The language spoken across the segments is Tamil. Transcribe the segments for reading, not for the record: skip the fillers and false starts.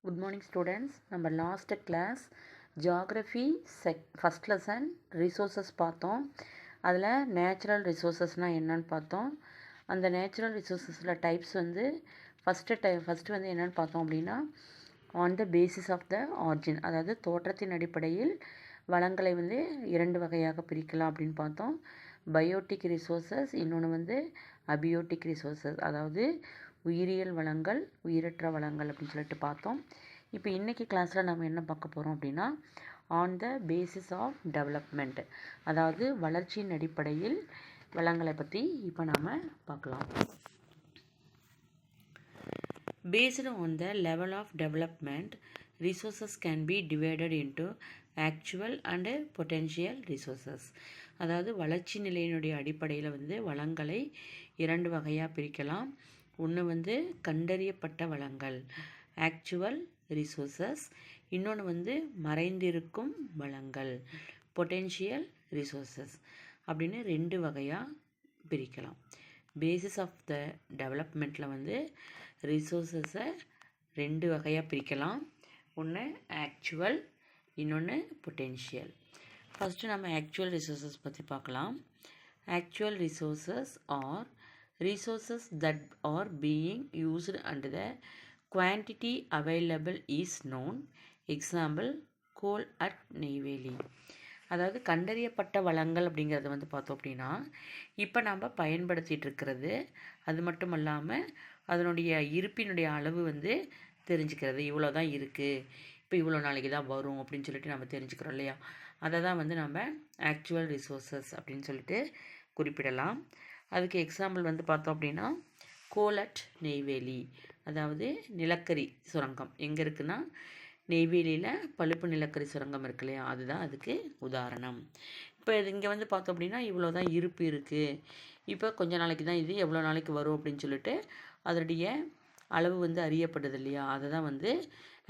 Good morning students. நம்ம last class geography first lesson resources பார்த்தோம். அதில் நேச்சுரல் ரிசோர்ஸஸ்னால் என்னன்னு பார்த்தோம். அந்த நேச்சுரல் ரிசோர்ஸஸில் டைப்ஸ் வந்து ஃபஸ்ட்டு வந்து என்னென்னு பார்த்தோம் அப்படின்னா on the basis of the origin, அதாவது தோற்றத்தின் அடிப்படையில் வளங்களை வந்து இரண்டு வகையாக பிரிக்கலாம் அப்படின்னு பார்த்தோம். பயோட்டிக் ரிசோர்ஸஸ், இன்னொன்று வந்து அபியோட்டிக் ரிசோர்ஸஸ், அதாவது உயிரியல் வளங்கள், உயிரற்ற வளங்கள் அப்படின்னு சொல்லிட்டு பார்த்தோம். இப்போ இன்றைக்கி கிளாஸில் நம்ம என்ன பார்க்க போகிறோம் அப்படின்னா on the basis of development, அதாவது வளர்ச்சியின் அடிப்படையில் வளங்களை பற்றி இப்போ நாம் பார்க்கலாம். Based on the level of development, resources can be divided into actual and potential resources. அதாவது வளர்ச்சி நிலையினுடைய அடிப்படையில் வந்து வளங்களை இரண்டு வகையாக பிரிக்கலாம். ஒன்று வந்து கண்டறியப்பட்ட வளங்கள், ஆக்சுவல் ரிசோர்ஸஸ், இன்னொன்று வந்து மறைந்திருக்கும் வளங்கள், பொட்டென்ஷியல் ரிசோர்ஸஸ் அப்படின்னு ரெண்டு வகையாக பிரிக்கலாம். பேசிஸ் ஆஃப் த டெவலப்மெண்ட்டில் வந்து ரிசோர்ஸஸை ரெண்டு வகையாக பிரிக்கலாம். ஒன்று ஆக்சுவல், இன்னொன்று பொட்டென்ஷியல். ஃபஸ்ட்டு நம்ம ஆக்சுவல் ரிசோர்ஸஸ் பற்றி பார்க்கலாம். Actual resources R resources that are being used and the quantity available is known. Example, coal at Neyveli. அதாவது கண்டறியப்பட்ட வளங்கள் அப்படிங்கிறது வந்து பார்த்தோம் அப்படின்னா இப்போ நம்ம பயன்படுத்திகிட்டு இருக்கிறது, அது மட்டும் இல்லாமல் அதனுடைய இருப்பினுடைய அளவு வந்து தெரிஞ்சுக்கிறது. இவ்வளோ தான் இருக்குது, இப்போ இவ்வளோ நாளைக்கு தான் வரும் அப்படின்னு சொல்லிட்டு நம்ம தெரிஞ்சுக்கிறோம் இல்லையா. அதை தான் வந்து நம்ம ஆக்சுவல் ரிசோர்ஸஸ் அப்படின்னு சொல்லிட்டு குறிப்பிடலாம். அதுக்கு எக்ஸாம்பிள் வந்து பார்த்தோம் அப்படின்னா கோல் அட் நெய்வேலி, அதாவது நிலக்கரி சுரங்கம் எங்கே இருக்குன்னா நெய்வேலியில் பழுப்பு நிலக்கரி சுரங்கம் இருக்கு இல்லையா, அதுதான் அதுக்கு உதாரணம். இப்போ இது இங்கே வந்து பார்த்தோம் அப்படின்னா இவ்வளோ தான் இருப்பு இருக்குது, இப்போ கொஞ்ச நாளைக்கு தான், இது எவ்வளோ நாளைக்கு வரும் அப்படின்னு சொல்லிட்டு அதனுடைய அளவு வந்து அறியப்படுது இல்லையா, அதை தான் வந்து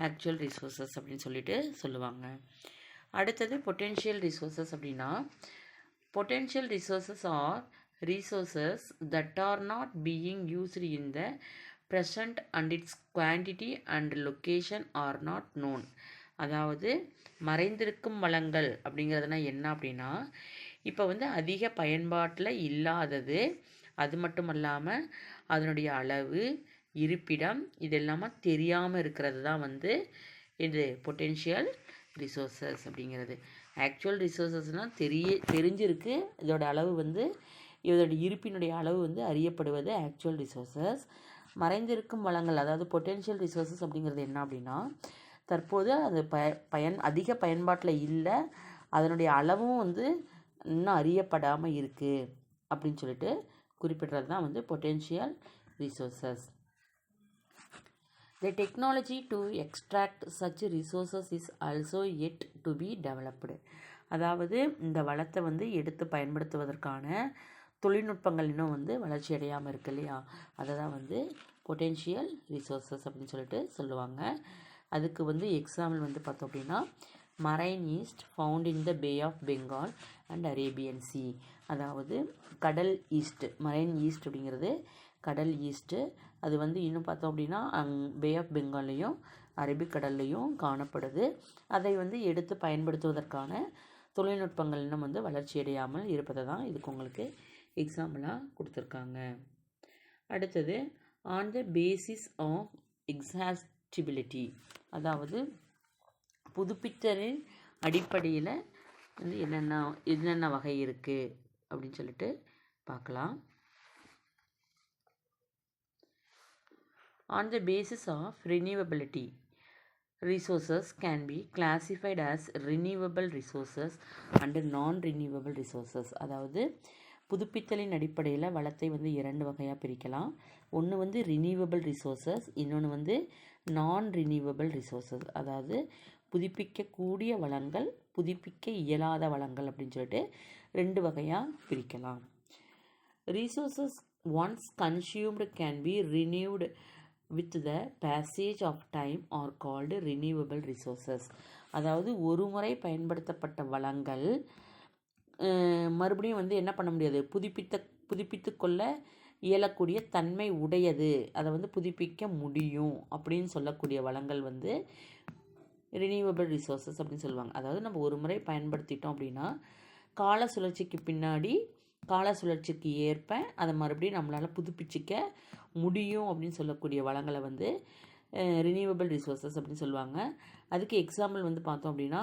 ஆக்சுவல் ரிசோர்ஸஸ் அப்படின்னு சொல்லிட்டு சொல்லுவாங்க. அடுத்தது பொட்டென்ஷியல் ரிசோர்ஸஸ் அப்படின்னா potential resources R resources that are not being used in the present and its quantity and location are not known. அதாவது மறைந்திருக்கும் வளங்கள் அப்படிங்கிறதுனா என்ன அப்படின்னா இப்போ வந்து அதிக பயன்பாட்டில் இல்லாதது, அது மட்டும் இல்லாமல் அதனுடைய அளவு, இருப்பிடம் இதெல்லாமே தெரியாமல் இருக்கிறது தான் வந்து இது பொட்டென்ஷியல் ரிசோர்ஸஸ் அப்படிங்கிறது. ஆக்சுவல் ரிசோர்ஸஸ்னால் தெரிஞ்சிருக்கு, இதோட அளவு வந்து இதோட இருப்பினுடைய அளவு வந்து அறியப்படுவது ஆக்சுவல் ரிசோர்ஸஸ். மறைந்திருக்கும் வளங்கள், அதாவது பொட்டென்ஷியல் ரிசோர்ஸஸ் அப்படிங்கிறது என்ன அப்படின்னா தற்போது அது அதிக பயன்பாட்டில் இல்லை, அதனுடைய அளவும் வந்து இன்னும் அறியப்படாமல் இருக்குது அப்படின்னு சொல்லிட்டு குறிப்பிட்றது தான் வந்து potential resources. The technology to extract such resources is also yet to be developed. அதாவது இந்த வளத்தை வந்து எடுத்து பயன்படுத்துவதற்கான தொழில்நுட்பங்கள் இன்னும் வந்து வளர்ச்சி அடையாமல் இருக்கு இல்லையா, அதை தான் வந்து பொட்டென்ஷியல் ரிசோர்ஸஸ் அப்படின்னு சொல்லிட்டு சொல்லுவாங்க. அதுக்கு வந்து எக்ஸாம்பிள் வந்து பார்த்தோம் அப்படின்னா marine yeast found in the bay of Bengal and Arabian sea, அதாவது கடல் ஈஸ்ட்டு, மரைன் ஈஸ்ட் அப்படிங்கிறது கடல் ஈஸ்ட்டு, அது வந்து இன்னும் பார்த்தோம் அப்படின்னா பே ஆஃப் பெங்கால்லையும் அரபிக் கடல்லையும் காணப்படுது. அதை வந்து எடுத்து பயன்படுத்துவதற்கான தொழில்நுட்பங்கள் இன்னும் வந்து வளர்ச்சி அடையாமல் இருப்பதை தான் இதுக்கு உங்களுக்கு எக்ஸாம்பிளாக கொடுத்துருக்காங்க. அடுத்தது ஆன் த பேசிஸ் ஆஃப் எக்ஸாஸ்டிபிலிட்டி, அதாவது புதுப்பித்தலின் அடிப்படையில் வந்து என்னென்ன வகை இருக்குது அப்படின்னு சொல்லிட்டு பார்க்கலாம். On the basis of renewability, resources can be classified as renewable resources and non-renewable resources. அதாவது புதுப்பித்தலின் அடிப்படையில் வளத்தை வந்து இரண்டு வகையாக பிரிக்கலாம். ஒன்று வந்து ரினியூவபிள் ரிசோர்ஸஸ், இன்னொன்று வந்து நான் ரினியூவபிள் ரிசோர்ஸஸ், அதாவது புதுப்பிக்கக்கூடிய வளங்கள், புதுப்பிக்க இயலாத வளங்கள் அப்படின்னு சொல்லிட்டு ரெண்டு வகையாக பிரிக்கலாம். Resources once consumed can be renewed with the passage of time are called renewable resources. அதாவது ஒரு முறை பயன்படுத்தப்பட்ட வளங்கள் மறுபடியும் வந்து என்ன பண்ண முடியாது, புதுப்பித்து கொள்ள இயலக்கூடிய தன்மை உடையது, அதை வந்து புதுப்பிக்க முடியும் அப்படின்னு சொல்லக்கூடிய வளங்கள் வந்து ரினியூவபிள் ரிசோர்ஸஸ் அப்படின்னு சொல்லுவாங்க. அதாவது நம்ம ஒரு முறை பயன்படுத்திட்டோம் அப்படின்னா கால சுழற்சிக்கு பின்னாடி கால சுழற்சிக்கு ஏற்ப அதை மறுபடியும் நம்மளால் புதுப்பிச்சிக்க முடியும் அப்படின்னு சொல்லக்கூடிய வளங்களை வந்து ரினியூவபிள் ரிசோர்ஸஸ் அப்படின்னு சொல்லுவாங்க. அதுக்கு எக்ஸாம்பிள் வந்து பார்த்தோம் அப்படின்னா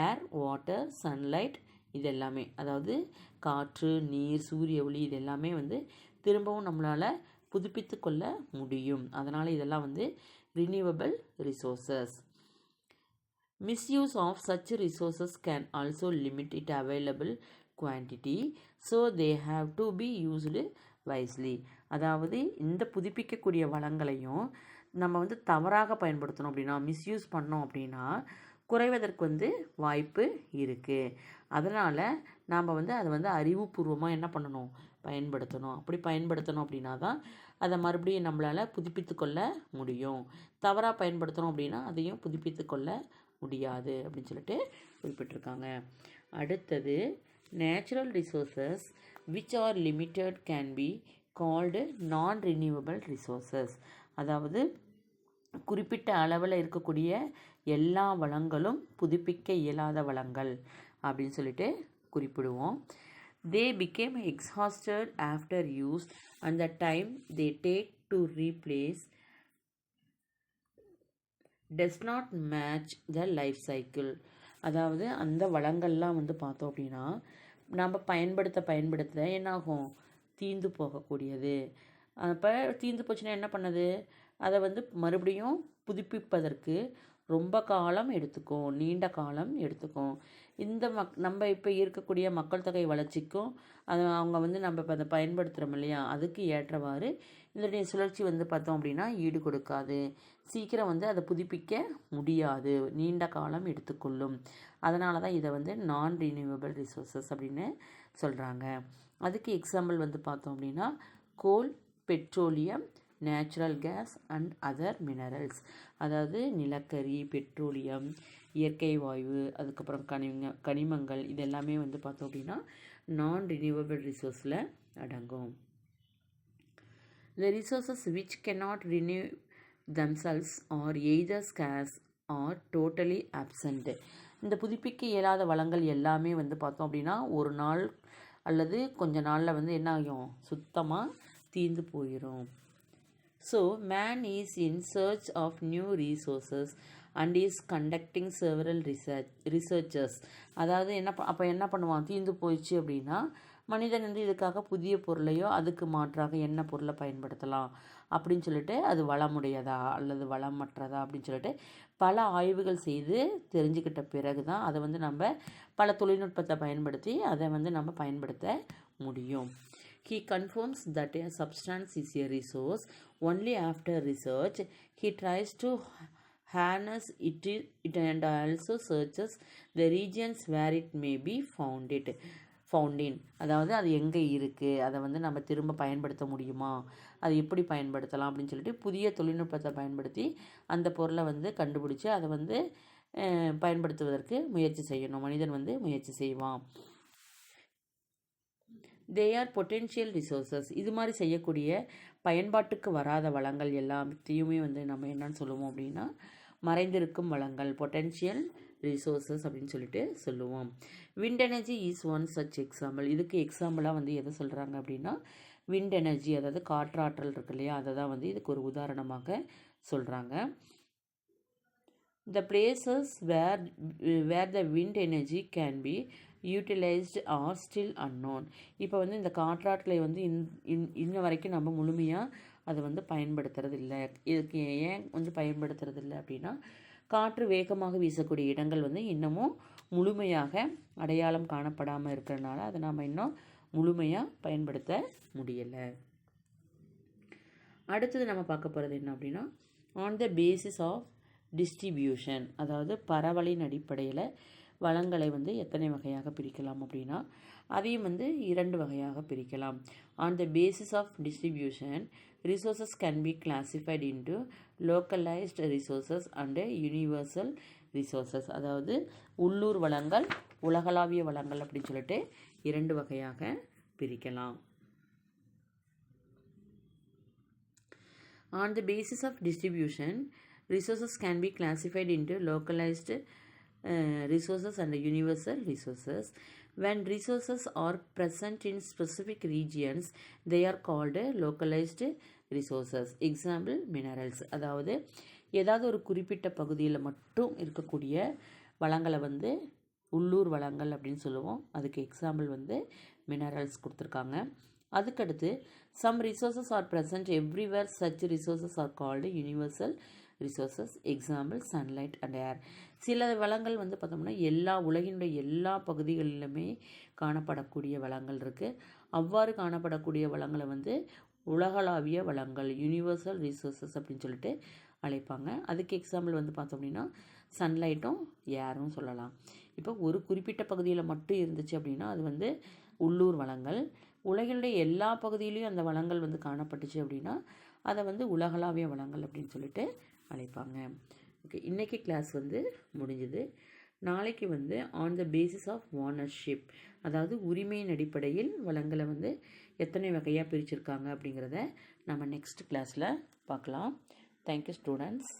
ஏர், வாட்டர், சன்லைட் இது எல்லாமே, அதாவது காற்று, நீர், சூரிய ஒளி இது எல்லாமே வந்து திரும்பவும் நம்மளால் புதுப்பித்து கொள்ள முடியும். அதனால் இதெல்லாம் வந்து renewable resources. Misuse of such resources can also limit its available quantity, so they have to be used wisely. அதாவது இந்த புதுப்பிக்கக்கூடிய வளங்களையும் நம்ம வந்து தவறாக பயன்படுத்தணும் அப்படின்னா, மிஸ்யூஸ் பண்ணோம் அப்படின்னா குறைவதற்கு வந்து வாய்ப்பு இருக்குது. அதனால் நாம் வந்து அதை வந்து அறிவுபூர்வமாக என்ன பண்ணணும், பயன்படுத்தணும். அப்படி பயன்படுத்தணும் அப்படின்னா தான் அதை மறுபடியும் நம்மளால் புதுப்பித்து கொள்ள முடியும். தவறாக பயன்படுத்தணும் அப்படின்னா அதையும் புதுப்பித்து கொள்ள முடியாது அப்படின்னு சொல்லிட்டு குறிப்பிட்டிருக்காங்க. அடுத்தது natural resources which are limited can be called நான் ரினியூவபிள் ரிசோர்ஸஸ். அதாவது குறிப்பிட்ட அளவில் இருக்கக்கூடிய எல்லா வளங்களும் புதுப்பிக்க இயலாத வளங்கள் அப்படின்னு சொல்லிட்டு குறிப்பிடுவோம். They became exhausted after use and the time they take to replace does not match the life cycle. அதாவது அந்த வளங்கள்லாம் வந்து பார்த்தோம் அப்படின்னா நம்ம பயன்படுத்த என்னாகும், தீந்து போகக்கூடியது. அப்போ தீந்து போச்சுன்னா என்ன பண்ணுது, அதை வந்து மறுபடியும் புதுப்பிப்பதற்கு ரொம்ப காலம் எடுத்துக்கும், நீண்ட காலம் எடுத்துக்கும். இந்த நம்ம இப்போ இருக்கக்கூடிய மக்கள் தொகை வளர்ச்சிக்கும் அவங்க வந்து நம்ம இப்போ அதை பயன்படுத்துகிறோம் இல்லையா, அதுக்கு ஏற்றவாறு இதனுடைய சுழற்சி வந்து பார்த்தோம் அப்படின்னா ஈடு கொடுக்காது. சீக்கிரம் வந்து அதை புதுப்பிக்க முடியாது, நீண்ட காலம் எடுத்துக்கொள்ளும். அதனால தான் இதை வந்து நான் ரினியூவபிள் ரிசோர்ஸஸ் அப்படின்னு சொல்கிறாங்க. அதுக்கு எக்ஸாம்பிள் வந்து பார்த்தோம் அப்படின்னா coal, petroleum, natural gas and other minerals. அதாவது நிலக்கரி, பெட்ரோலியம், இயற்கை வாயு, அதுக்கப்புறம் கனிமங்கள் இது எல்லாமே வந்து பார்த்தோம் அப்படின்னா நான் ரினியூவபிள் ரிசோர்ஸில் அடங்கும். The resources which cannot renew themselves are either scarce or totally absent. இந்த புதுப்பிக்க இயலாத வளங்கள் எல்லாமே வந்து பார்த்தோம் அப்படின்னா ஒரு நாள் அல்லது கொஞ்ச நாளில் வந்து என்ன ஆகும், சுத்தமாக தீர்ந்து போயிடும். So, man is in search of new resources and is conducting several researches. அதாவது அப்போ என்ன பண்ணுவான், தீர்ந்து போயிடுச்சு அப்படின்னா மனிதன் வந்து இதுக்காக புதிய பொருளையோ அதுக்கு மாற்றாக என்ன பொருளை பயன்படுத்தலாம் அப்படின்னு சொல்லிட்டு அது வளமுடையதா அல்லது வளமற்றதா அப்படின்னு சொல்லிட்டு பல ஆய்வுகள் செய்து தெரிஞ்சுக்கிட்ட பிறகு தான் அதை வந்து நம்ம பல தொழில்நுட்பத்தை பயன்படுத்தி அதை வந்து நம்ம பயன்படுத்த முடியும். He confirms that a substance is a resource only after research. He tries to harness it and also searches the regions where it may be found in. அதாவது அது எங்கே இருக்குது, அதை வந்து நம்ம திரும்ப பயன்படுத்த முடியுமா, அது எப்படி பயன்படுத்தலாம் அப்படின்னு சொல்லிட்டு புதிய தொழில்நுட்பத்தை பயன்படுத்தி அந்த பொருளை வந்து கண்டுபிடிச்சி அதை வந்து பயன்படுத்துவதற்கு முயற்சி செய்யணும். மனிதன் வந்து முயற்சி செய்வான். They are potential resources. இது மாதிரி செய்யக்கூடிய பயன்பாட்டுக்கு வராத வளங்கள் எல்லாத்தையுமே வந்து நம்ம என்னன்னு சொல்லுவோம் அப்படின்னா மறைந்திருக்கும் வளங்கள், பொட்டென்ஷியல் ரிசோர்ஸஸ் அப்படின்னு சொல்லிட்டு சொல்லுவோம். Wind energy is one such example. இதுக்கு எக்ஸாம்பிளாக வந்து எதை சொல்கிறாங்க அப்படின்னா விண்ட் எனர்ஜி, அதாவது காற்றாற்றல் இருக்கு இல்லையா, அதை தான் வந்து இதுக்கு ஒரு உதாரணமாக சொல்கிறாங்க. The places where the wind energy can be utilized are still unknown. இப்போ வந்து இந்த காற்றாற்றலை வந்து இன்ன வரைக்கும் நம்ம முழுமையாக அதை வந்து பயன்படுத்துறது இல்லை. இதுக்கு ஏன் வந்து பயன்படுத்துறது இல்லை அப்படின்னா காற்று வேகமாக வீசக்கூடிய இடங்கள் வந்து இன்னமும் முழுமையாக அடையாளம் காணப்படாமல் இருக்கிறதுனால அதை நாம் இன்னும் முழுமையாக பயன்படுத்த முடியலை. அடுத்தது நம்ம பார்க்க போகிறது என்ன அப்படின்னா on the basis of distribution, அதாவது பரவலின் அடிப்படையில் வளங்களை வந்து எத்தனை வகையாக பிரிக்கலாம் அப்படின்னா அதையும் வந்து 2 வகையாக பிரிக்கலாம். On the basis of distribution resources can be classified into localised resources and universal resources. அதாவது உள்ளூர் வளங்கள், உலகளாவிய வளங்கள் அப்படின்னு சொல்லிட்டு 2 வகையாக பிரிக்கலாம். On the basis of distribution, resources can be classified into localized resources and universal resources. When resources are present in specific regions, they are called localized resources. Example, minerals. அதாவது ஏதாவது ஒரு குறிப்பிட்ட பகுதியில் மட்டும் இருக்கக்கூடிய வளங்களை வந்து உள்ளூர் வளங்கள் அப்படின்னு சொல்லுவோம். அதுக்கு எக்ஸாம்பிள் வந்து மினரல்ஸ் கொடுத்துருக்காங்க. அதுக்கடுத்து some resources are present everywhere, such resources are called universal resources. Example, sunlight and air. சில வளங்கள் வந்து பார்த்தோம்னா உலகினுடைய எல்லா பகுதிகளிலுமே காணப்படக்கூடிய வளங்கள் இருக்குது. அவ்வாறு காணப்படக்கூடிய வளங்களை வந்து உலகளாவிய வளங்கள் யூனிவர்சல் ரிசோர்ஸஸ் அப்படின்னு சொல்லிட்டு அழைப்பாங்க. அதுக்கு எக்ஸாம்பிள் வந்து பார்த்தோம் அப்படின்னா சன்லைட்டும் ஏரும் சொல்லலாம். இப்போ ஒரு குறிப்பிட்ட பகுதியில் மட்டும் இருந்துச்சு அப்படின்னா அது வந்து உள்ளூர் வளங்கள். உலகினுடைய எல்லா பகுதியிலையும் அந்த வளங்கள் வந்து காணப்பட்டுச்சு அப்படின்னா அதை வந்து உலகளாவிய வளங்கள் அப்படின்னு சொல்லிட்டு அழைப்பாங்க. ஓகே, இன்றைக்கி கிளாஸ் வந்து முடிஞ்சுது. நாளைக்கு வந்து on the basis of ownership, அதாவது உரிமையின் அடிப்படையில் வளங்களை வந்து எத்தனை வகையாக பிரிச்சிருக்காங்க அப்படிங்கிறத நம்ம நெக்ஸ்ட் கிளாஸில் பார்க்கலாம். Thank you students.